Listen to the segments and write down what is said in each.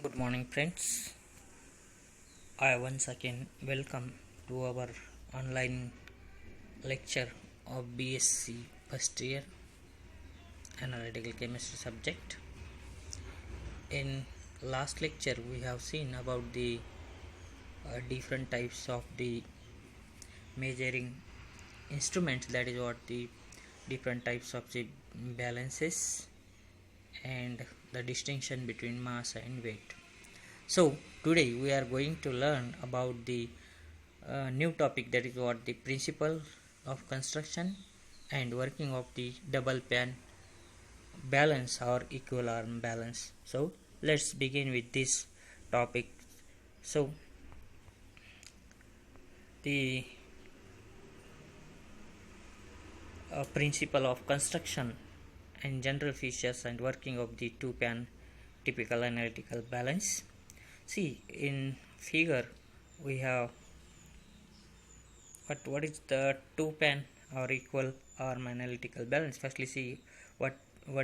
Good morning, friends. I once again welcome to our online lecture of BSc first year analytical chemistry subject. In last lecture, we have seen about the different types of the measuring instruments, that is what the different types of the balances and the distinction between mass and weight. So today we are going to learn about the new topic, that is what the principle of construction and working of the double pan balance or equal arm balance. So let's begin with this topic. So the principle of construction and general features and working of the two pan typical analytical balance. See, in figure we have what is the two pan or equal arm analytical balance. Firstly, see what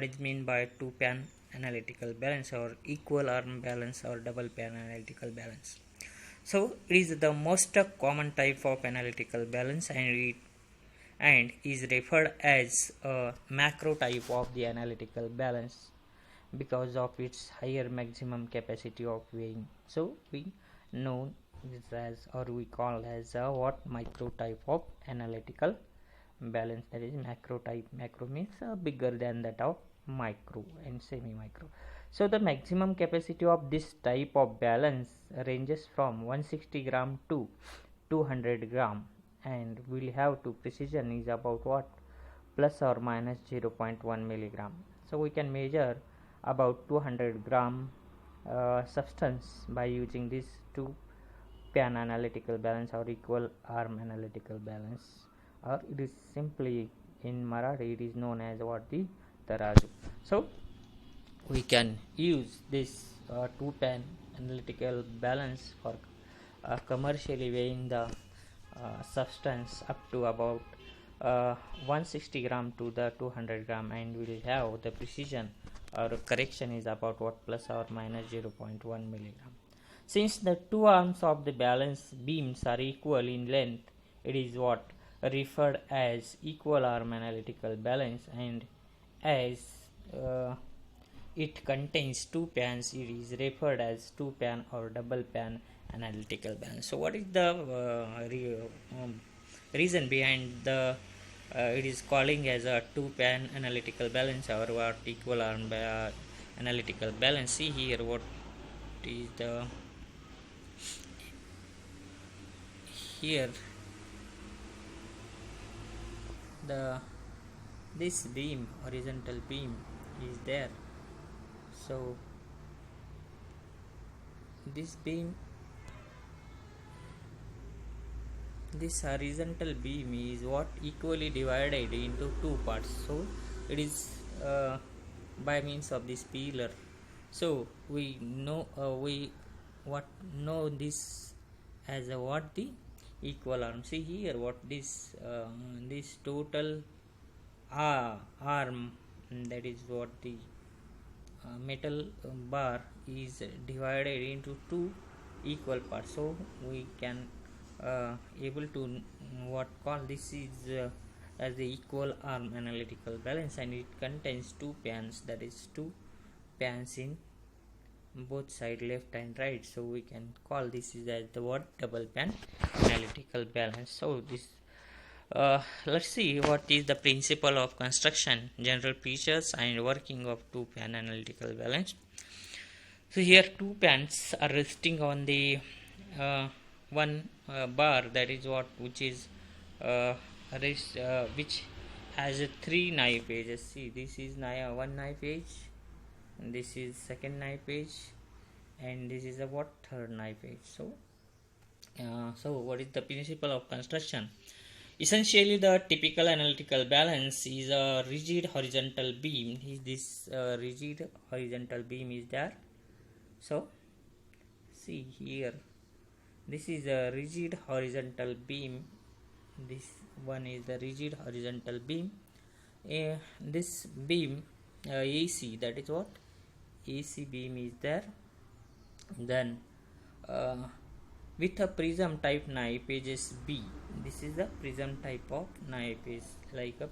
is mean by two pan analytical balance or equal arm balance or double pan analytical balance. So it is the most common type of analytical balance, and is referred as a macro type of the analytical balance because of its higher maximum capacity of weighing. So we know this as, or we call as a what micro type of analytical balance, that is macro type. Macro means bigger than that of micro and semi micro. So the maximum capacity of this type of balance ranges from 160 gram to 200 gram, and we'll have to precision is about what, plus or minus 0.1 milligram. So we can measure about 200 gram substance by using this two pan analytical balance or equal arm analytical balance, or it is simply in Marathi it is known as what, the tarazu. So we can use this two pan analytical balance for commercially weighing the substance up to about 160 gram to the 200 gram, and we will have the precision or correction is about what, plus or minus 0.1 milligram. Since the two arms of the balance beams are equal in length, it is what referred as equal arm analytical balance, and as it contains two pans, it is referred as two pan or double pan analytical balance. So what is the reason behind the it is calling as a two pan analytical balance or what equal arm analytical balance? See here what is the here the this beam, horizontal beam is there. So this beam, this horizontal beam is what equally divided into two parts. So it is by means of this pillar. So we know we what know this as a what, the equal arm. See here what this total arm, that is what the metal bar is divided into two equal parts. So we can able to what call this is as the equal arm analytical balance, and it contains two pans, that is two pans in both side, left and right. So we can call this is as the what, double pan analytical balance. So this let's see what is the principle of construction, general features and working of two pan analytical balance. So here two pans are resting on the one bar, that is what, which is which has three knife edges. See, this is one knife edge, and this is second knife edge, and this is a what, third knife edge. So so what is the principle of construction? Essentially the typical analytical balance is a rigid horizontal beam. This rigid horizontal beam is there. So see here, this is a rigid horizontal beam, this one is the rigid horizontal beam. This beam AC, that is what, AC beam is there, Then uh, with a prism type knife edge is B. This is the prism type of knife edge, like a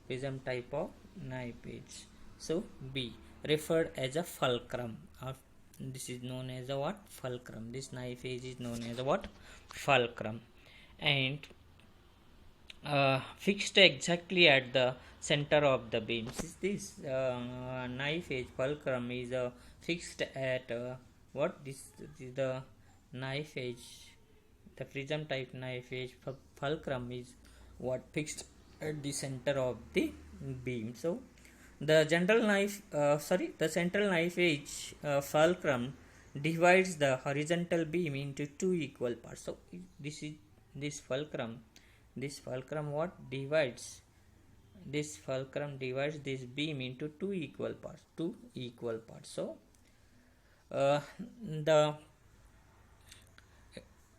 prism type of knife edge. So B referred as a fulcrum. This is known as a what? Fulcrum. This knife edge is known as a what? Fulcrum. And fixed exactly at the center of the beams. This knife edge fulcrum is fixed at what? This is the knife edge. The prism type knife edge fulcrum is what? Fixed at the center of the beam. So the the central knife edge fulcrum divides the horizontal beam into two equal parts. So this is this fulcrum. This fulcrum what divides? This fulcrum divides this beam into two equal parts. So the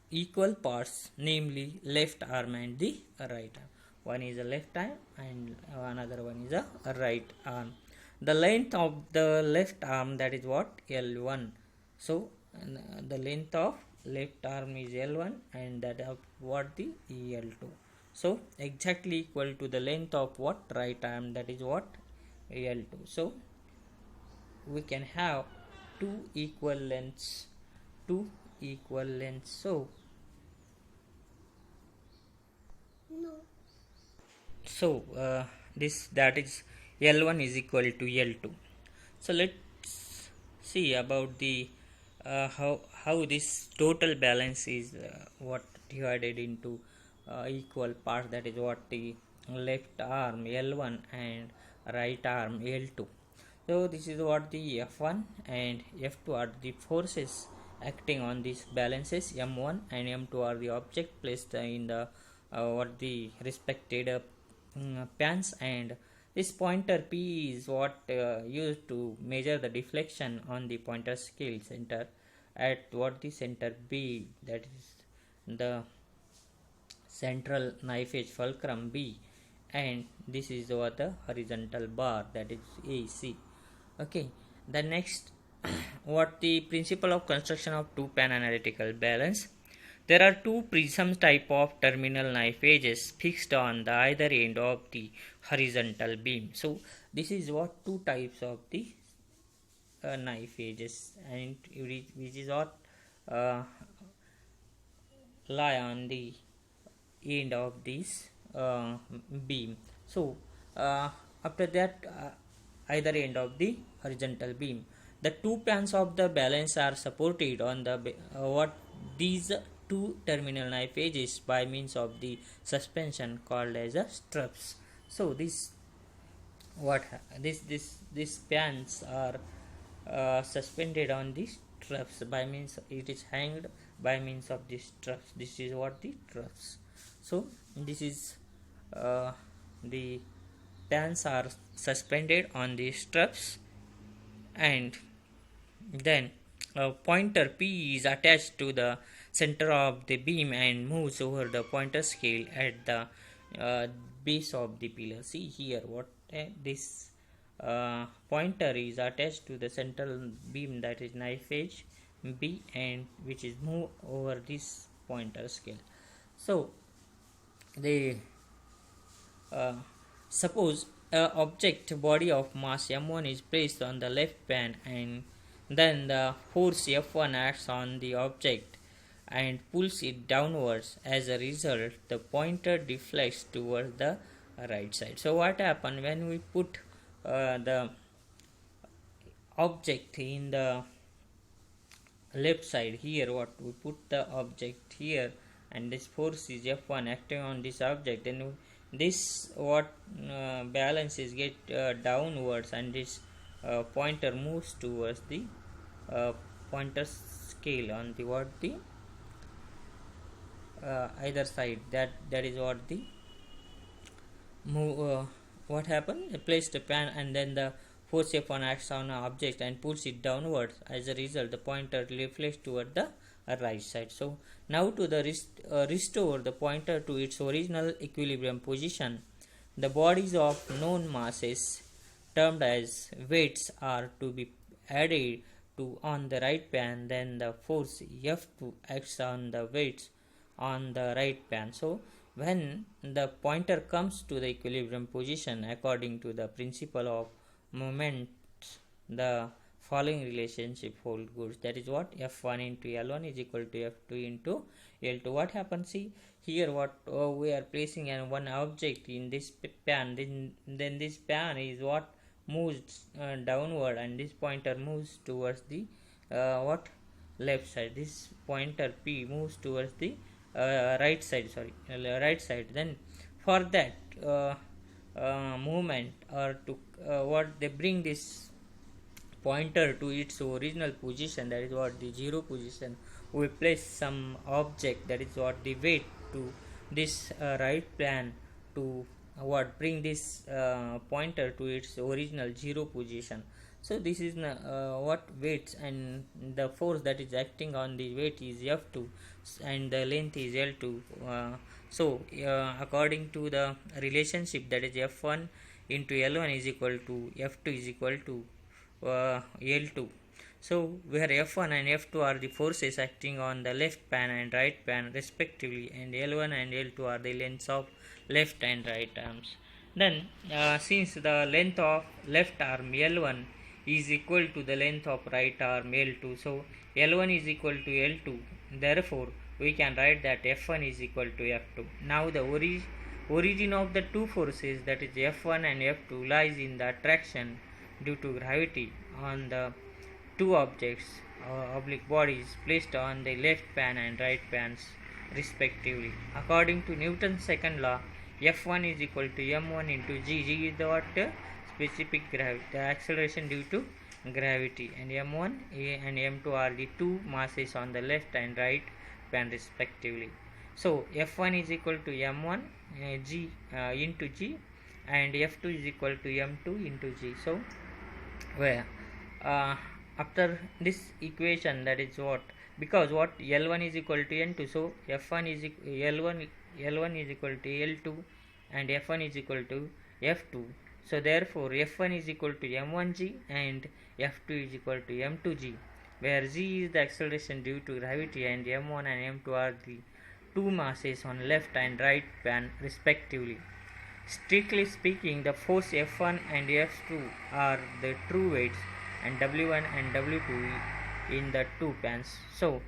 equal parts, namely left arm and the right arm. One is a left arm and another one is a right arm. The length of the left arm, that is what? L1. So the length of left arm is L1 and that of what? The L2. So exactly equal to the length of what? Right arm, that is what? L2. So we can have two equal lengths. So this, that is L1 is equal to L2. So let's see about the how this total balance is what divided into equal parts, that is what? The left arm L1 and right arm L2. So this is what the F1 and F2 are the forces acting on these balances. M1 and M2 are the object placed in the what the respected pans, and this pointer P is what used to measure the deflection on the pointer scale center at what? The center B, that is the central knife edge fulcrum B, and this is what the horizontal bar, that is AC. Okay, the next what the principle of construction of two-pan analytical balance. There are two prism type of terminal knife edges fixed on the either end of the horizontal beam. So this is what? Two types of the knife edges, and which is what lie on the end of this beam. So after that either end of the horizontal beam, the two pans of the balance are supported on the what? These two terminal knife edges by means of the suspension called as a struts. So this what this pans are suspended on the struts by means, it is hanged by means of the struts. This is what? The struts. So this is the pans are suspended on the struts, and then a pointer P is attached to the center of the beam and moves over the pointer scale at the base of the pillar. See here what this pointer is attached to the central beam, that is knife edge B, and which is moved over this pointer scale. So the suppose a object body of mass m1 is placed on the left pan, and then the force F1 acts on the object and pulls it downwards. As a result, the pointer deflects towards the right side. So what happens when we put the object in the left side? Here what? We put the object here, and this force is F1 acting on this object, then this what balance is get downwards, and this pointer moves towards the pointer scale on the what? The either side, that is what the move what happened? Place the pan, and then the force F1 acts on an object and pulls it downwards. As a result, the pointer reflects toward the right side. So now to the restore the pointer to its original equilibrium position, the bodies of known masses termed as weights are to be added F2 on the right pan, then the force F2 acts on the weights on the right pan. So when the pointer comes to the equilibrium position according to the principle of moment, the following relationship hold good. That is what F1 into L1 is equal to F2 into L2. What happens? See here, what we are placing one object in this pan, then this pan is what moves downward, and this pointer moves towards the what left side. This pointer P moves towards the right side, right side. Then for that movement, or to what they bring this pointer to its original position, that is what the zero position, we place some object, that is what the weight, to this right plan to what bring this pointer to its original zero position. So this is what weights, and the force that is acting on the weight is F2 and the length is L2. According to the relationship, that is F1 into L1 is equal to F2 is equal to L2. So where F1 and F2 are the forces acting on the left pan and right pan respectively, and L1 and L2 are the lengths of left and right arms. Then since the length of left arm L1 is equal to the length of right arm L2, so L1 is equal to L2, therefore we can write that F1 is equal to F2. Now the origin of the two forces, that is F1 and F2, lies in the attraction due to gravity on the two objects oblique bodies placed on the left pan and right pans respectively. According to Newton's second law, F1 is equal to m1 into g. G is the what? Specific gravity, the acceleration due to gravity, and m1 and m2 are the two masses on the left and right pan respectively. So F1 is equal to m1 g into g, and F2 is equal to m2 into g. So where after this equation, that is what, because what L1 is equal to N2, so F1 is L1 is equal to L2 and F1 is equal to F2. So therefore F1 is equal to m1g and F2 is equal to m2g, where g is the acceleration due to gravity and m1 and m2 are the two masses on left and right pan respectively. Strictly speaking, the force F1 and F2 are the true weights, and W1 and W2 in the two pans. So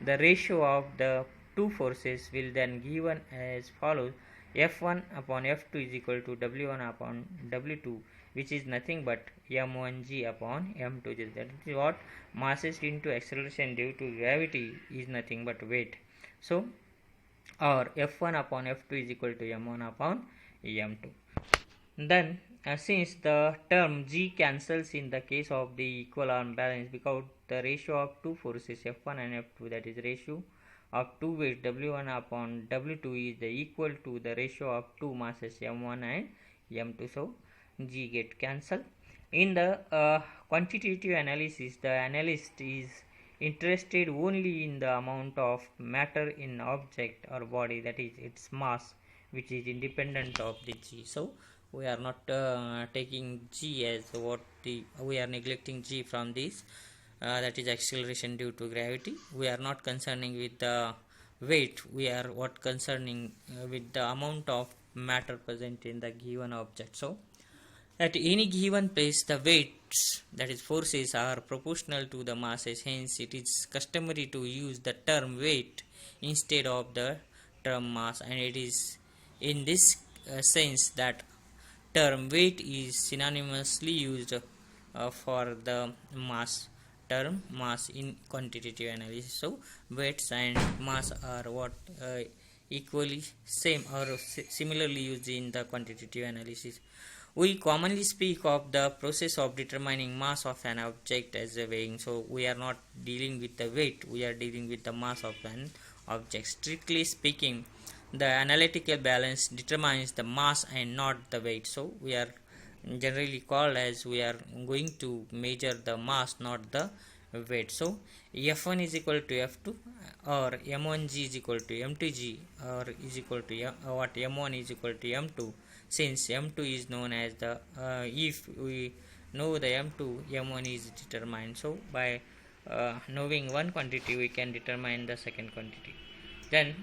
the ratio of the two forces will then given as follows: F1 upon F2 is equal to W1 upon W2, which is nothing but m1g upon m2g. That is what masses into acceleration due to gravity is nothing but weight. So or F1 upon F2 is equal to m1 upon m2. Then since the term g cancels in the case of the equal arm balance, because the ratio of two forces F1 and F2, that is ratio of two weights W1 upon W2, is the equal to the ratio of two masses m1 and m2, so g get cancelled. In the quantitative analysis, the analyst is interested only in the amount of matter in object or body, that is its mass, which is independent of the g. So we are not taking g as what we are neglecting g from this, that is acceleration due to gravity. We are not concerning with the weight, we are what concerning with the amount of matter present in the given object. So at any given place, the weights, that is forces, are proportional to the masses. Hence it is customary to use the term weight instead of the term mass, and it is in this sense that term weight is synonymously used for the mass term mass in quantitative analysis. So weights and mass are what equally same or similarly used in the quantitative analysis. We commonly speak of the process of determining mass of an object as a weighing. So we are not dealing with the weight, we are dealing with the mass of an object. Strictly speaking, the analytical balance determines the mass and not the weight. So we are generally called as we are going to measure the mass, not the weight. So F1 is equal to F2, or m1g is equal to m2g, or is equal to what m1 is equal to m2, since m2 is known as the if we know the m2, m1 is determined. So by knowing one quantity, we can determine the second quantity. Then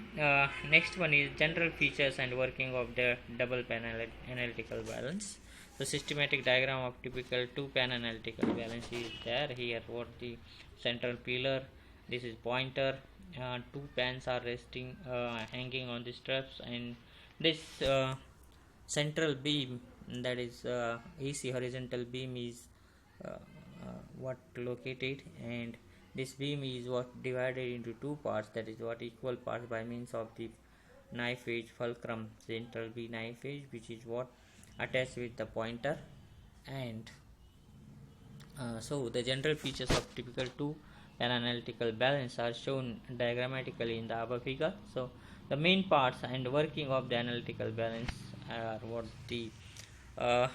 next one is general features and working of the double pan analytical balance. The systematic diagram of typical two pan analytical balance is there. Here what the central pillar, this is pointer, two pans are resting hanging on the straps, and this central beam, that is AC horizontal beam, is what located, and this beam is what divided into two parts, that is what equal parts by means of the knife edge fulcrum central B knife edge, which is what attached with the pointer. And so the general features of typical two pan analytical balance are shown diagrammatically in the above figure. So the main parts and working of the analytical balance are what the uh,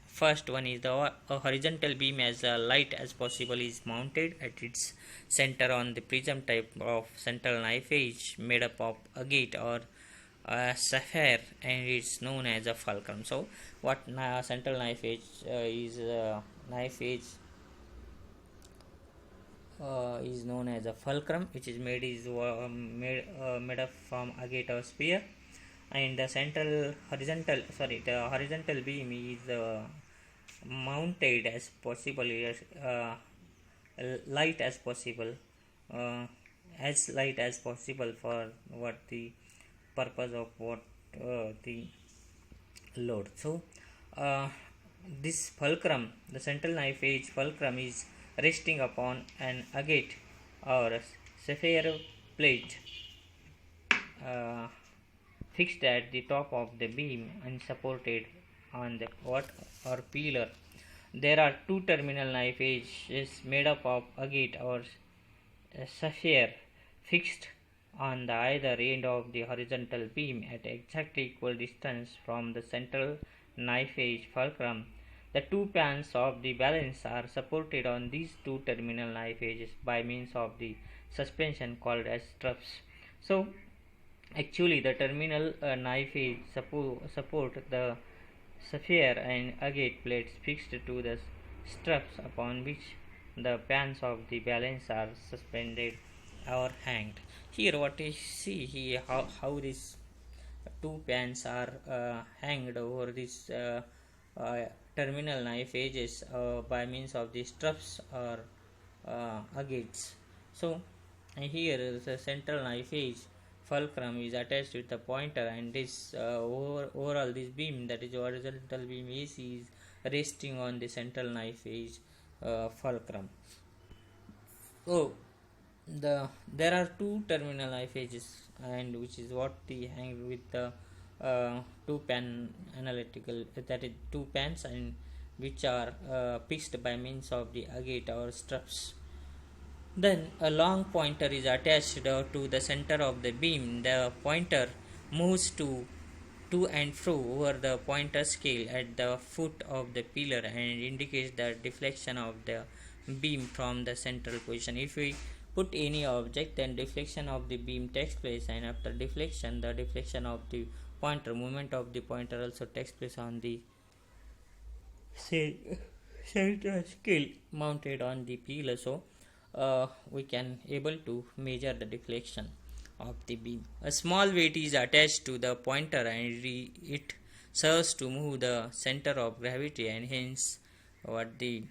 first one is the horizontal beam as light as possible is mounted at its center on the prism type of central knife edge made up of agate or sapphire, and it's known as a fulcrum. So what central knife edge is known as a fulcrum, which is made up from agate or spear, and the horizontal beam is mounted as possible, light as possible, uh, as light as possible for what the purpose of what the load. So uh, this fulcrum, the central knife edge fulcrum, is resting upon an agate or sapphire plate uh, fixed at the top of the beam and supported on the what or pillar. There are two terminal knife edges made up of agate or sapphire fixed on the either end of the horizontal beam at exactly equal distance from the central knife edge fulcrum. The two pans of the balance are supported on these two terminal knife edges by means of the suspension called as struts. So actually the terminal knife edge support the sapphire and agate plates fixed to the struts upon which the pans of the balance are suspended or hanged. Here what we see here, how these two pans are hanged over these uh, terminal knife edges by means of the struts or agates. So here the central knife edge fulcrum is attached with the pointer, and this overall this beam, that is horizontal beam AC, is resting on the central knife edge fulcrum. So there are two terminal knife edges, and which is what the hang with the two pan analytical, that is two pans, and which are fixed by means of the agate or struts. Then a long pointer is attached to the center of the beam. The pointer moves to and fro over the pointer scale at the foot of the pillar and indicates the deflection of the beam from the central position. If we put any object, then deflection of the beam takes place, and after deflection, the deflection of the pointer, movement of the pointer also takes place on the central scale mounted on the pillar. So we can able to measure the deflection of the beam. A small weight is attached to the pointer, and it serves to move the center of gravity, and hence what the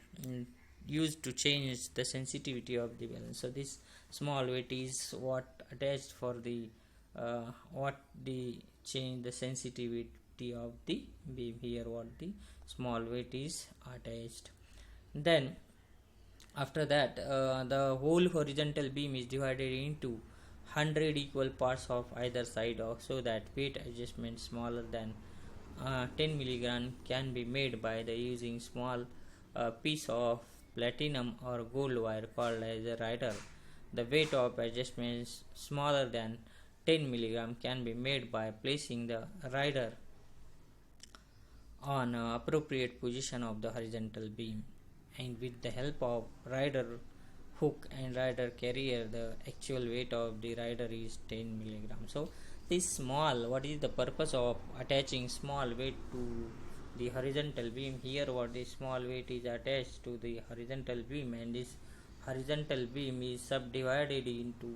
used to change the sensitivity of the balance. So this small weight is what attached for the what the change the sensitivity of the beam. Here what the small weight is attached. Then after that the whole horizontal beam is divided into 100 equal parts of either side, so that weight adjustment smaller than 10 milligram can be made by the using small piece of platinum or gold wire called as a rider. The weight of adjustments smaller than 10 milligram can be made by placing the rider on appropriate position of the horizontal beam, and with the help of rider hook and rider carrier, the actual weight of the rider is 10 milligram. So this small, what is the purpose of attaching small weight to the horizontal beam? Here what the small weight is attached to the horizontal beam, and this horizontal beam is subdivided into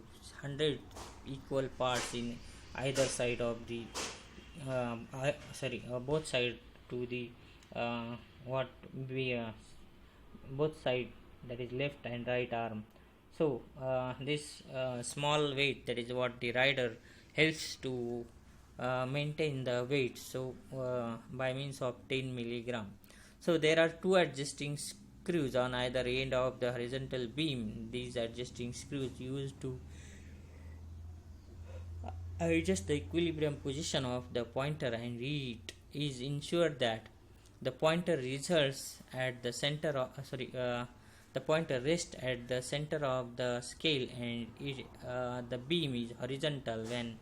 100 equal parts in either side of the both side to the uh, what we both side, that is left and right arm. So this small weight, that is what the rider helps to maintain the weight, so by means of 10 milligram. So there are two adjusting screws on either end of the horizontal beam. These adjusting screws used to adjust the equilibrium position of the pointer, and it is ensured that the pointer results at the center of the pointer rests at the center of the scale, and the beam is horizontal when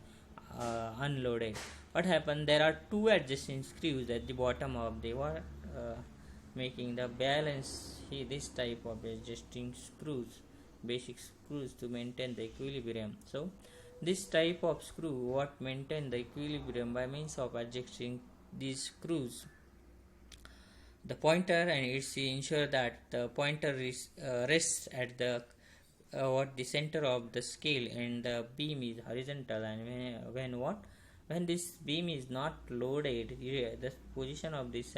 unloaded. What happened? There are two adjusting screws at the bottom of the making the balance. This type of adjusting screws, basic screws to maintain the equilibrium. So this type of screw what maintain the equilibrium by means of adjusting these screws the pointer, and it's ensure that the pointer rests at the what the center of the scale, and the beam is horizontal. And when this beam is not loaded, the position of this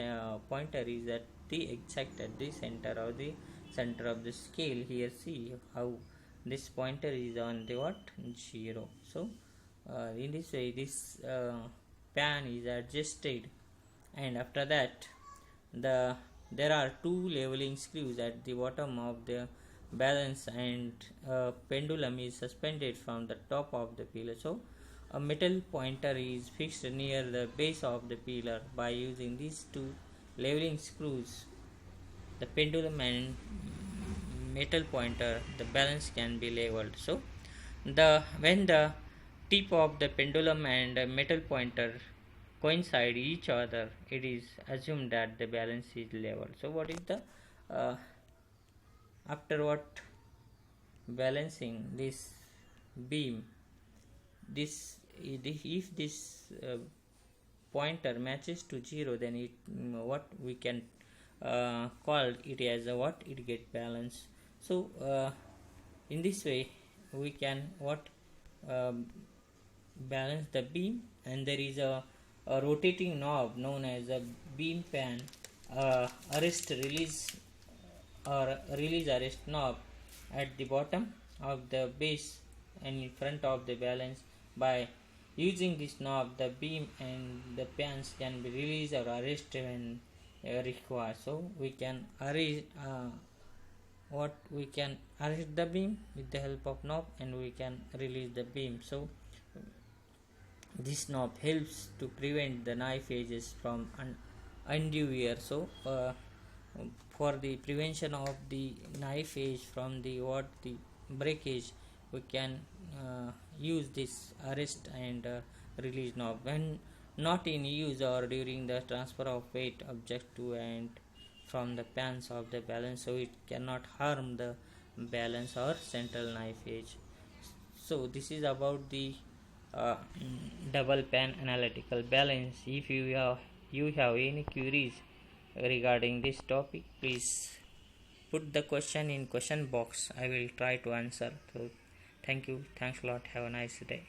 pointer is at the exact at the center of the scale. Here see how this pointer is on the what 0. So in this way this pan is adjusted, and after that there are two leveling screws at the bottom of the balance, and a pendulum is suspended from the top of the pillar. So a metal pointer is fixed near the base of the pillar. By using these two leveling screws, the pendulum and metal pointer, the balance can be leveled. So when the tip of the pendulum and metal pointer coincide each other, it is assumed that the balance is level. So what is the after what balancing this beam, this if this pointer matches to 0, then it what we can call it as a what it get balance. So in this way we can what balance the beam, and there is a rotating knob known as a beam pan arrest release or release arrest knob at the bottom of the base and in front of the balance. By using this knob, the beam and the pans can be released or arrested when required. So we can arrest we can arrest the beam with the help of knob, and we can release the beam. So this knob helps to prevent the knife edges from undue wear. So for the prevention of the knife edge from the breakage, we can use this arrest and release knob when not in use or during the transfer of weight object to and from the pans of the balance, so it cannot harm the balance or central knife edge. So this is about the uh, double pan analytical balance. If you have any queries regarding this topic, please put the question in question box. I will try to answer. So thank you, thanks a lot, have a nice day.